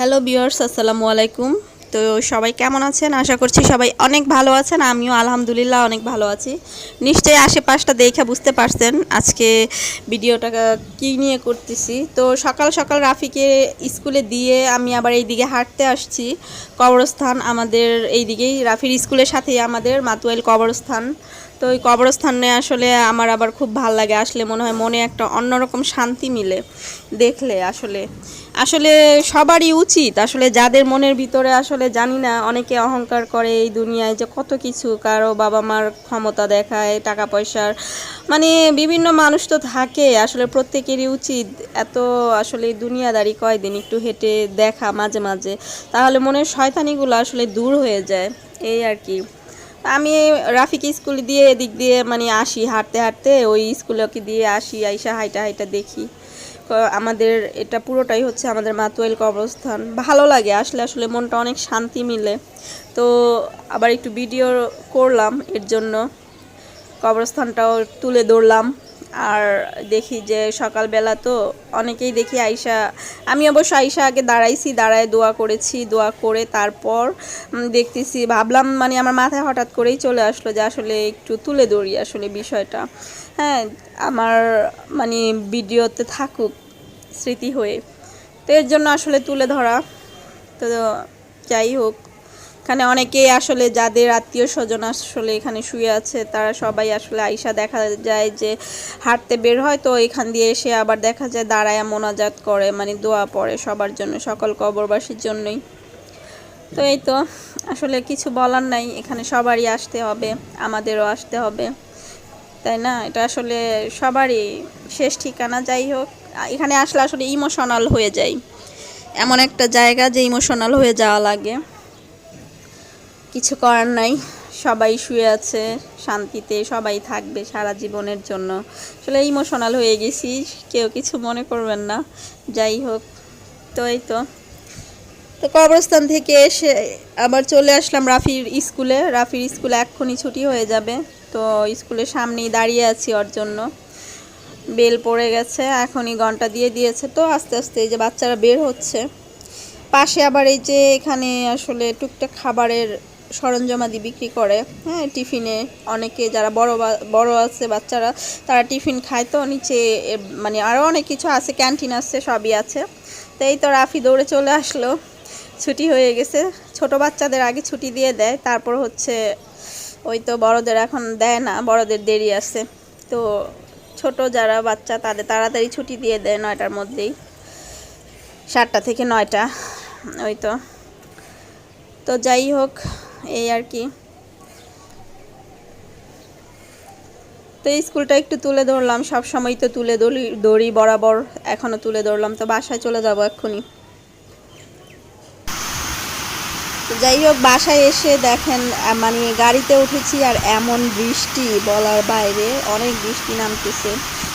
Hello viewers, আসসালামু আলাইকুম। তো সবাই কেমন আছেন? আশা করছি সবাই অনেক ভালো আছেন। আমিও আলহামদুলিল্লাহ অনেক ভালো আছি। নিশ্চয়ই আশেপাশটা দেখে বুঝতে পারছেন আজকে ভিডিওটা কী নিয়ে করতেছি। তো সকাল সকাল রাফিকে স্কুলে দিয়ে আমি আবার এই দিকে হাঁটতে আসছি। কবরস্থান আমাদের এই দিকেই, রাফির স্কুলের সাথেই আমাদের মাতুয়াইল কবরস্থান। তো ওই কবরস্থানে আসলে আমার আবার খুব ভাল লাগে, আসলে মনে হয় মনে একটা অন্যরকম শান্তি মিলে দেখলে। আসলে সবারই উচিত, আসলে যাদের মনের ভিতরে আসলে জানি না, অনেকে অহংকার করে এই দুনিয়ায় যে কত কিছু, কারো বাবা মার ক্ষমতা দেখায়, টাকা পয়সার, মানে বিভিন্ন মানুষ তো থাকে। আসলে প্রত্যেকেরই উচিত এত আসলে দুনিয়াদারি কয়দিন একটু হেঁটে দেখা মাঝে মাঝে, তাহলে মনের শয়তানিগুলো আসলে দূর হয়ে যায়, এই আর কি। আমি রাফিকে স্কুলে দিয়ে এদিক দিয়ে মানে আসি, হাঁটতে হাঁটতে ওই স্কুলকে দিয়ে আসি, আইসা হাইটা হাইটা দেখি। আমাদের এটা পুরোটাই হচ্ছে আমাদের মাতুয়াইল কবরস্থান। ভালো লাগে আসলে মনটা অনেক শান্তি মিলে। তো আবার একটু ভিডিও করলাম, এর জন্য কবরস্থানটাও তুলে ধরলাম। আর দেখি যে সকালবেলা তো অনেকেই দেখি আইসা, আমি অবশ্য আইসা আগে দাঁড়ায় দোয়া করেছি, দোয়া করে তারপর দেখতেছি, ভাবলাম মানে আমার মাথায় হঠাৎ করেই চলে আসলো যে আসলে একটু তুলে ধরি আসলে বিষয়টা। হ্যাঁ, আমার মানে ভিডিওতে থাকুক স্মৃতি হয়ে, তো এর জন্য আসলে তুলে ধরা। তো যাই হোক, এখানে অনেকেই আসলে যাদের আত্মীয় স্বজন আসলে এখানে শুয়ে আছে, তারা সবাই আসলে আইসা দেখা যায় যে হাঁটতে বের হয়, তো এখান দিয়ে এসে আবার দেখা যায় দাঁড়ায় মোনাজাত করে, মানে দোয়া পড়ে সবার জন্য, সকল কবরবাসীর জন্যই। তো এই তো, আসলে কিছু বলার নাই, এখানে সবারই আসতে হবে, আমাদেরও আসতে হবে, তাই না? এটা আসলে সবারই শেষ ঠিকানা। যাই হোক, এখানে আসলে আসলে ইমোশনাল হয়ে যায়, এমন একটা জায়গা যে ইমোশনাল হয়ে যাওয়া লাগে। কিছু করার নাই, সবাই শুয়ে আছে শান্তিতে, সবাই থাকবে সারা জীবনের জন্য। আসলে ইমোশনাল হয়ে গেছি, কেউ কিছু মনে করবেন না। যাই হোক, তো এই তো কবরস্থান থেকে এসে আবার চলে আসলাম রাফির স্কুলে এক্ষুনি ছুটি হয়ে যাবে। তো স্কুলের সামনেই দাঁড়িয়ে আছি ওর জন্য। বেল পড়ে গেছে, এখনই ঘন্টা দিয়ে দিয়েছে, তো আস্তে আস্তে এই যে বাচ্চারা বের হচ্ছে। পাশে আবার এই যে এখানে আসলে টুকটাক খাবারের সরঞ্জামাদি বিক্রি করে। হ্যাঁ, টিফিনে অনেকে যারা বড় আছে বাচ্চারা, তারা টিফিন খায়, তো নিচে মানে আরও অনেক কিছু আছে, ক্যান্টিন আছে, সবই আছে। তো এই তো রাফি দৌড়ে চলে আসলো, ছুটি হয়ে গেছে। ছোট বাচ্চাদের আগে ছুটি দিয়ে দেয়, তারপর হচ্ছে ওই তো বড়দের এখন দেয় না, বড়দের দেরি আছে। তো ছোট যারা বাচ্চা তাদের তাড়াতাড়ি ছুটি দিয়ে দেয় 9টার মধ্যেই, 7টা থেকে 9টা, ওই তো। তো যাই হোক, এই আর কি। তো এই স্কুলটা একটু তুলে ধরলাম, সব সময় তো তুলে ধরি বরাবর, এখনও তুলে ধরলাম। তো বাসায় চলে যাব এক্ষুনি। তো যাই হোক, বাসায় এসে দেখেন মানে গাড়িতে উঠেছি আর এমন বৃষ্টি বলার বাইরে, অনেক বৃষ্টি নামতেছে।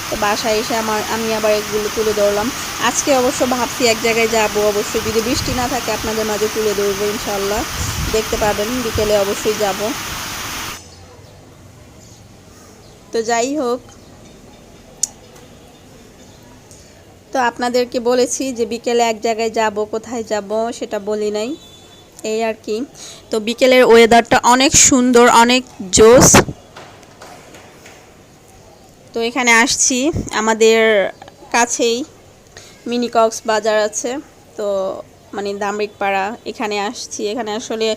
তো বাসায় এসে আমি আবার এগুলো তুলে ধরলাম। আজকে অবশ্য ভাবছি এক জায়গায় যাব, অবশ্যই যদি বৃষ্টি না থাকে আপনাদের মাঝে তুলে ধরবো ইনশাল্লাহ, দেখতে পাবেন, বিকেলে অবশ্যই যাব। তো যাই হোক, তো আপনাদেরকে বলেছি যে বিকেলে এক জায়গায় যাব, কোথায় যাব সেটা বলি নাই, এই আর কি। তো বিকেলের ওয়েদারটা অনেক সুন্দর, অনেক জোস। তো এখানে আসছি, আমাদের কাছেই মিনি কক্সবাজার আছে, তো মানে দামরিকপাড়া, এখানে আসছি। এখানে আসলে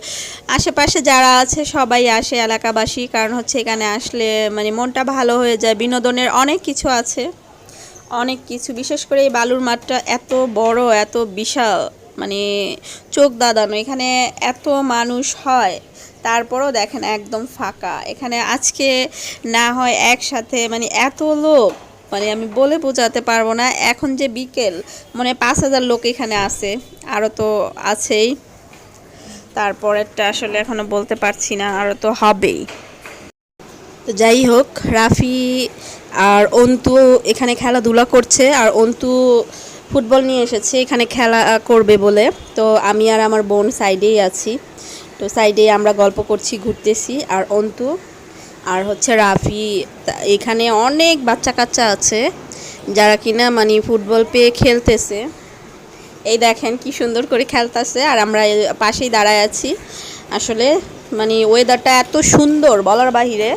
আশেপাশে যারা আছে সবাই আসে, এলাকাবাসী, কারণ হচ্ছে এখানে আসলে মানে মনটা ভালো হয়ে যায়। বিনোদনের অনেক কিছু আছে, অনেক কিছু, বিশেষ করে এই বালুর মাঠটা এত বড়, এত বিশাল, মানে চোখ দাদানো। এখানে এত মানুষ হয়, তারপরও দেখেন একদম ফাঁকা। এখানে আজকে না হয় একসাথে মানে এত লোক, মানে আমি বলে বোঝাতে পারবো না। এখন যে বিকেল, মানে 5,000 লোক এখানে আছে, আরও তো আছেই, তারপরেরটা আসলে এখনও বলতে পারছি না, আরও তো হবেই। তো যাই হোক, রাফি আর অন্তু এখানে খেলাধুলা করছে, আর অন্তু ফুটবল নিয়ে এসেছে এখানে খেলা করবে বলে। তো আমি আর আমার বোন সাইডেই আছি, তো সাইডেই আমরা গল্প করছি, ঘুরতেছি। আর অন্তু আর হচ্ছে রাফি, এখানে অনেক বাচ্চা কাচ্চা আছে যারা কিনা মানে ফুটবল পেয়ে খেলতেছে। এই দেখেন কি সুন্দর করে খেলতেছে আর আমরা পাশেই দাঁড়ায় আছি। আসলে মানে ওয়েদারটা এত সুন্দর বলার বাহিরে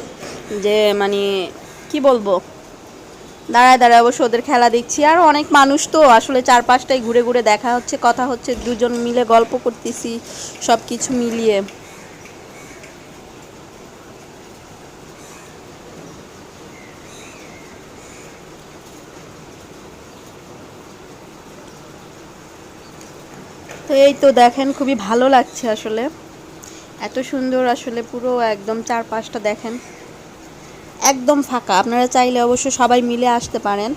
যে মানে কি বলবো, দাঁড়ায় দাঁড়ায় অবশ্য ওদের খেলা দেখছি। আর অনেক মানুষ তো আসলে চারপাশটাই ঘুরে ঘুরে দেখা হচ্ছে, কথা হচ্ছে, দুজন মিলে গল্প করতেছি সব কিছু মিলিয়ে। তো এই তো দেখেন খুবই ভালো লাগছে আসলে, এত সুন্দর আসলে পুরো একদম চারপাশটা দেখেন একদম ফাঁকা। আপনারা চাইলে অবশ্য সবাই মিলে আসতে পারেন।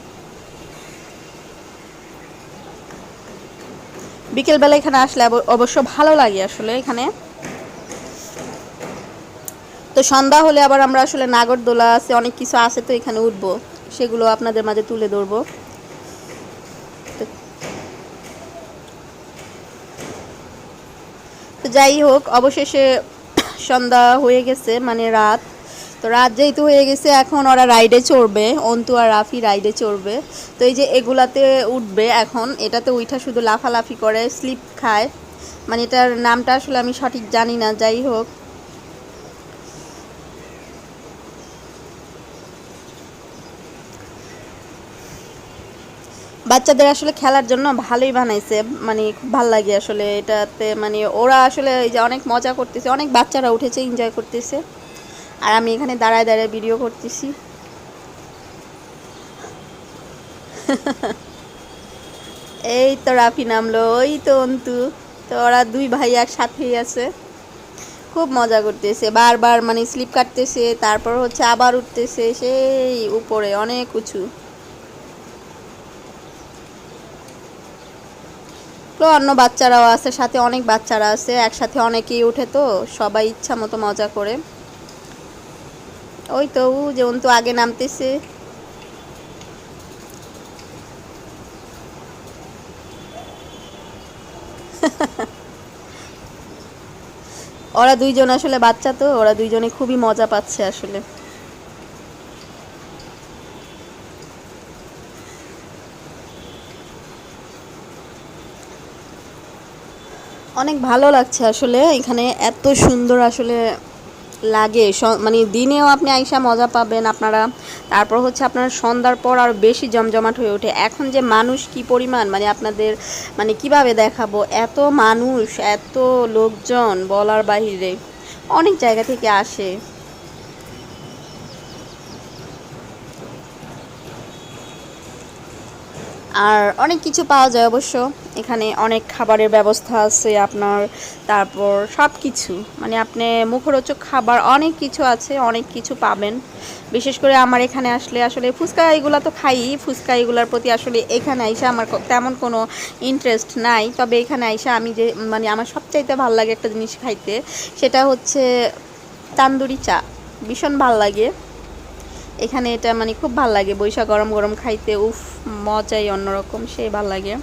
বিকেলবেলা এখানে আসলে অবশ্য ভালো লাগে আসলে এখানে। তো সন্ধ্যা হলে আবার আমরা আসলে নাগরদোলা আছে, অনেক কিছু আছে, তো এখানে উঠবো, সেগুলো আপনাদের মাঝে তুলে ধরবো। তো যাই হোক, অবশেষে সন্ধ্যা হয়ে গেছে, মানে রাত। তো রাত যেহেতু হয়ে গেছে, এখন ওরা রাইডে চড়বে, অন্তু আর রাফি রাইডে চড়বে। তো এই যে এগুলাতে উঠবে এখন, এটাতে উঠা শুধু লাফালাফি করে, স্লিপ খায়, মানে এটার নামটা আসলে আমি সঠিক জানি না। যাই হোক, বাচ্চাদের আসলে খেলার জন্য ভালোই বানাইছে, মানে খুব ভালো লাগে আসলে এটাতে। মানে ওরা আসলে এই যে অনেক মজা করতেছে, অনেক বাচ্চারা উঠেছে, এনজয় করতেছে, আর আমি এখানে দাঁড়ায় দাঁড়ায় ভিডিও করতেছি। এই তো রাফি নামলো, ওই তো অন্তু। তো ওরা দুই ভাই একসাথেই আছে, খুব মজা করতেছে, বারবার মানে স্লিপ কাটতেছে, তারপর হচ্ছে আবার উঠতেছে সেই উপরে অনেক উঁচু। তো অন্য বাচ্চারাও আছে সাথে, অনেক বাচ্চারা আছে একসাথে, অনেকেই উঠে, তো সবাই ইচ্ছা মতো মজা করে। ওই তো যে অন্তু আগে নামতেছে। ওরা দুইজন আসলে বাচ্চা, তো ওরা দুইজনে খুবই মজা পাচ্ছে আসলে। অনেক ভালো লাগছে আসলে এখানে, এত সুন্দর আসলে লাগে। মানে দিনেও আপনি আইসা মজা পাবেন আপনারা, তারপর হচ্ছে আপনার সন্ধ্যার পর আর বেশি জমজমাট হয়ে ওঠে। এখন যে মানুষ কি পরিমাণ, মানে আপনাদের মানে কিভাবে দেখাবো, এত মানুষ, এত লোকজন বলার বাহিরে, অনেক জায়গা থেকে আসে। আর অনেক কিছু পাওয়া যায় অবশ্য এখানে, অনেক খাবারের ব্যবস্থা আছে আপনার, তারপর সব কিছু মানে আপনি মুখরোচক খাবার অনেক কিছু আছে, অনেক কিছু পাবেন। বিশেষ করে আমার এখানে আসলে আসলে ফুচকা এগুলো তো খাই, ফুচকা এগুলোর প্রতি আসলে এখানে আইসা আমার তেমন কোনো ইন্টারেস্ট নাই। তবে এখানে আইসা আমি যে মানে আমার সবচাইতে ভালো লাগে একটা জিনিস খাইতে, সেটা হচ্ছে তান্দুরি চা, ভীষণ ভাল লাগে এখানে। এটা মানে খুব ভাল লাগে বৈশা গরম গরম খাইতে, উফ মজাই অন্যরকম, সেই ভাল লাগে।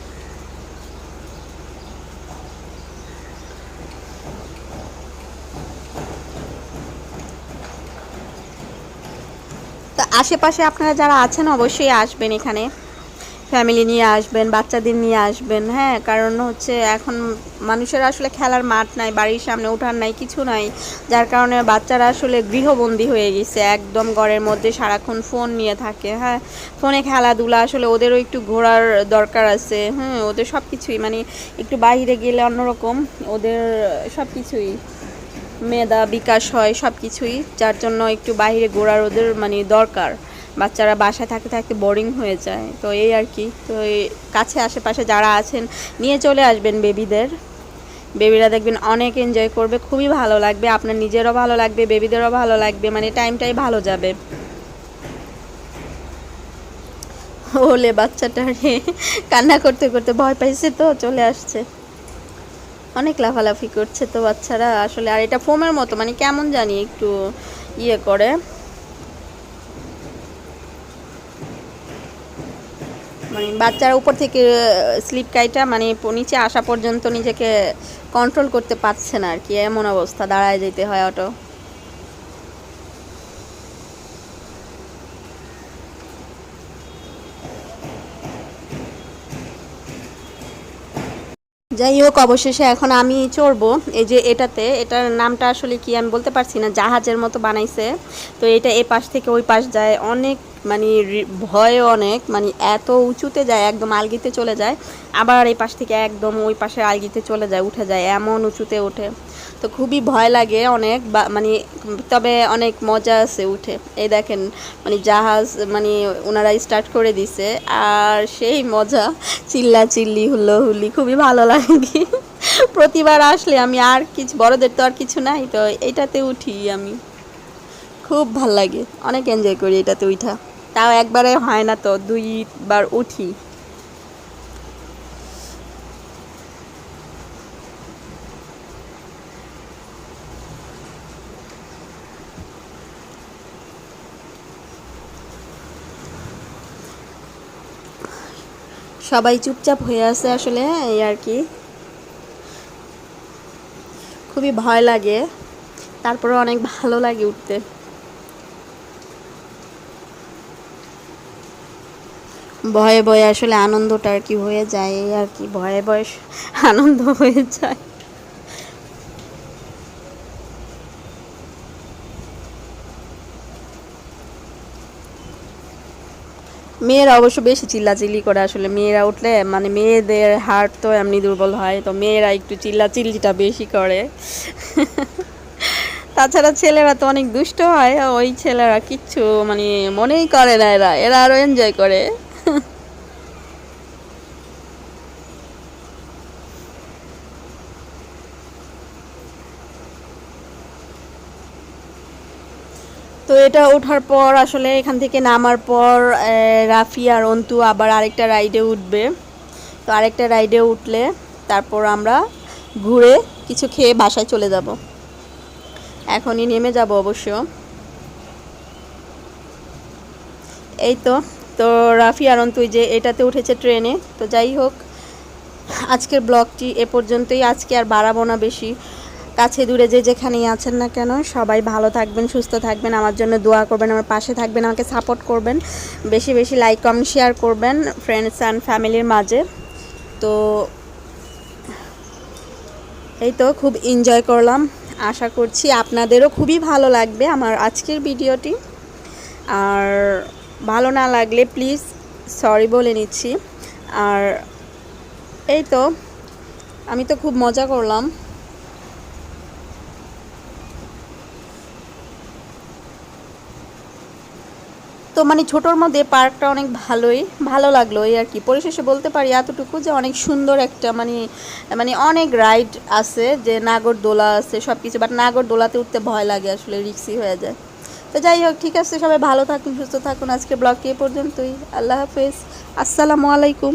তো আশেপাশে আপনারা যারা আছেন অবশ্যই আসবেন এখানে, ফ্যামিলি নিয়ে আসবেন, বাচ্চাদের নিয়ে আসবেন। হ্যাঁ, কারণ হচ্ছে এখন মানুষের আসলে খেলার মাঠ নাই, বাড়ির সামনে উঠান নাই, কিছু নাই, যার কারণে বাচ্চারা আসলে গৃহবন্দী হয়ে গেছে, একদম ঘরের মধ্যে সারাক্ষণ ফোন নিয়ে থাকে। হ্যাঁ, ফোনে খেলাধুলা, আসলে ওদেরও একটু ঘোরার দরকার আছে। হ্যাঁ, ওদের সব কিছুই মানে একটু বাইরে গেলে অন্যরকম, ওদের সব কিছুই মেধা বিকাশ হয়, সব কিছুই, যার জন্য একটু বাইরে ঘোরার ওদের মানে দরকার। বাচ্চারা বাসায় থাকতে থাকতে বোরিং হয়ে যায়, তো এই আর কি। তো এই কাছে আশেপাশে যারা আছেন নিয়ে চলে আসবেন বেবিদের, বেবিরা দেখবেন অনেক এনজয় করবে, খুবই ভালো লাগবে, আপনার নিজেরও ভালো লাগবে, বেবিদেরও ভালো লাগবে, মানে টাইমটাই ভালো যাবে। ওলে বাচ্চাটা রে কান্না করতে করতে ভয় পাইছে, তো চলে আসছে, অনেক লাফালাফি করছে তো বাচ্চারা আসলে। আর এটা ফোমের মতো, মানে কেমন জানি একটু ইয়ে করে, মানে বাচ্চারা উপর থেকে স্লিপ কাইটা মানে নিচে আসা পর্যন্ত নিজেকে কন্ট্রোল করতে পারছে না আর কি, এমন অবস্থা, দাঁড়ায় যেতে হয় অটো। যাই হোক, অবশেষে এখন আমি চড়বো এই যে এটাতে। এটার নামটা আসলে কি আমি বলতে পারছি না, জাহাজের মতো বানাইছে। তো এটা এ পাশ থেকে ওই পাশ যায়, অনেক মানে ভয় অনেক, মানে এত উঁচুতে যায়, একদম আলগিতে চলে যায়। আবার এই পাশ থেকে একদম ওই পাশে আলগিতে চলে যায়, উঠে যায়, এমন উঁচুতে ওঠে। তো খুবই ভয় লাগে অনেক, মানে তবে অনেক মজা আছে উঠে। এই দেখেন মানে জাহাজ মানে ওনারা স্টার্ট করে দিছে, আর সেই মজা, চিল্লা চিল্লি হুল্লোহুল্লি, খুবই ভালো লাগে। প্রতিবার আসলে আমি আর কিছু, বড়দের তো আর কিছু নাই, তো এইটাতে উঠি আমি, খুব ভাল লাগে, অনেক এনজয় করি এটাতে উঠা। তাও একবারে হয় না, তো 2বার উঠি। সবাই চুপচাপ হয়ে আছে আসলে, এই আর কি। খুবই ভয় লাগে, তারপরে অনেক ভালো লাগে উঠতে। ভয়ে ভয়ে আসলে আনন্দটা আর কি হয়ে যায়, এই আর কি, ভয়ে ভয়ে আনন্দ হয়ে যায়। মেয়েরা অবশ্য বেশি চিল্লাচিল্লি করে, আসলে মেয়েরা উঠলে মানে মেয়েদের হার্ট তো এমনি দুর্বল হয়, তো মেয়েরা একটু চিল্লাচিল্লিটা বেশি করে। তাছাড়া ছেলেরা তো অনেক দুষ্ট হয়, ওই ছেলেরা কিচ্ছু মানে মনেই করে না, এরা এরা আরো এনজয় করে। তো এটা ওঠার পর আসলে এখান থেকে নামার পর রাফি আর অন্তু আবার আরেকটা রাইডে উঠবে। তো আরেকটা রাইডে উঠলে তারপর আমরা ঘুরে কিছু খেয়ে বাসায় চলে যাব। এখনই নেমে যাব অবশ্য। এই তো, তো রাফি আর অন্তু যে এটাতে উঠেছে ট্রেনে। তো যাই হোক, আজকের ব্লগটি এ পর্যন্তই। আজকে আর বাড়াবো না বেশি। কাছে দূরে যে যেখানেই আছেন না কেন, সবাই ভালো থাকবেন, সুস্থ থাকবেন, আমার জন্য দোয়া করবেন, আমার পাশে থাকবেন, আমাকে সাপোর্ট করবেন, বেশি বেশি লাইক কমেন্ট শেয়ার করবেন ফ্রেন্ডস অ্যান্ড ফ্যামিলির মাঝে। তো এই তো, খুব এনজয় করলাম, আশা করছি আপনাদেরও খুবই ভালো লাগবে আমার আজকের ভিডিওটি। আর ভালো না লাগলে প্লিজ সরি বলে নিচ্ছি। আর এই তো, আমি তো খুব মজা করলাম। তো মানে ছোটোর মধ্যে পার্কটা অনেক ভালো লাগলো, এই আর কি। পরিশেষে বলতে পারি এতটুকু যে অনেক সুন্দর একটা মানে মানে অনেক রাইড আছে, যে নাগরদোলা আছে সব কিছু, বাট নাগরদোলাতে উঠতে ভয় লাগে, আসলে রিক্সি হয়ে যায়। তো যাই হোক, ঠিক আছে, সবাই ভালো থাকুন, সুস্থ থাকুন। আজকে ব্লগটি এ পর্যন্তই। আল্লাহ হাফেজ, আসসালামু আলাইকুম।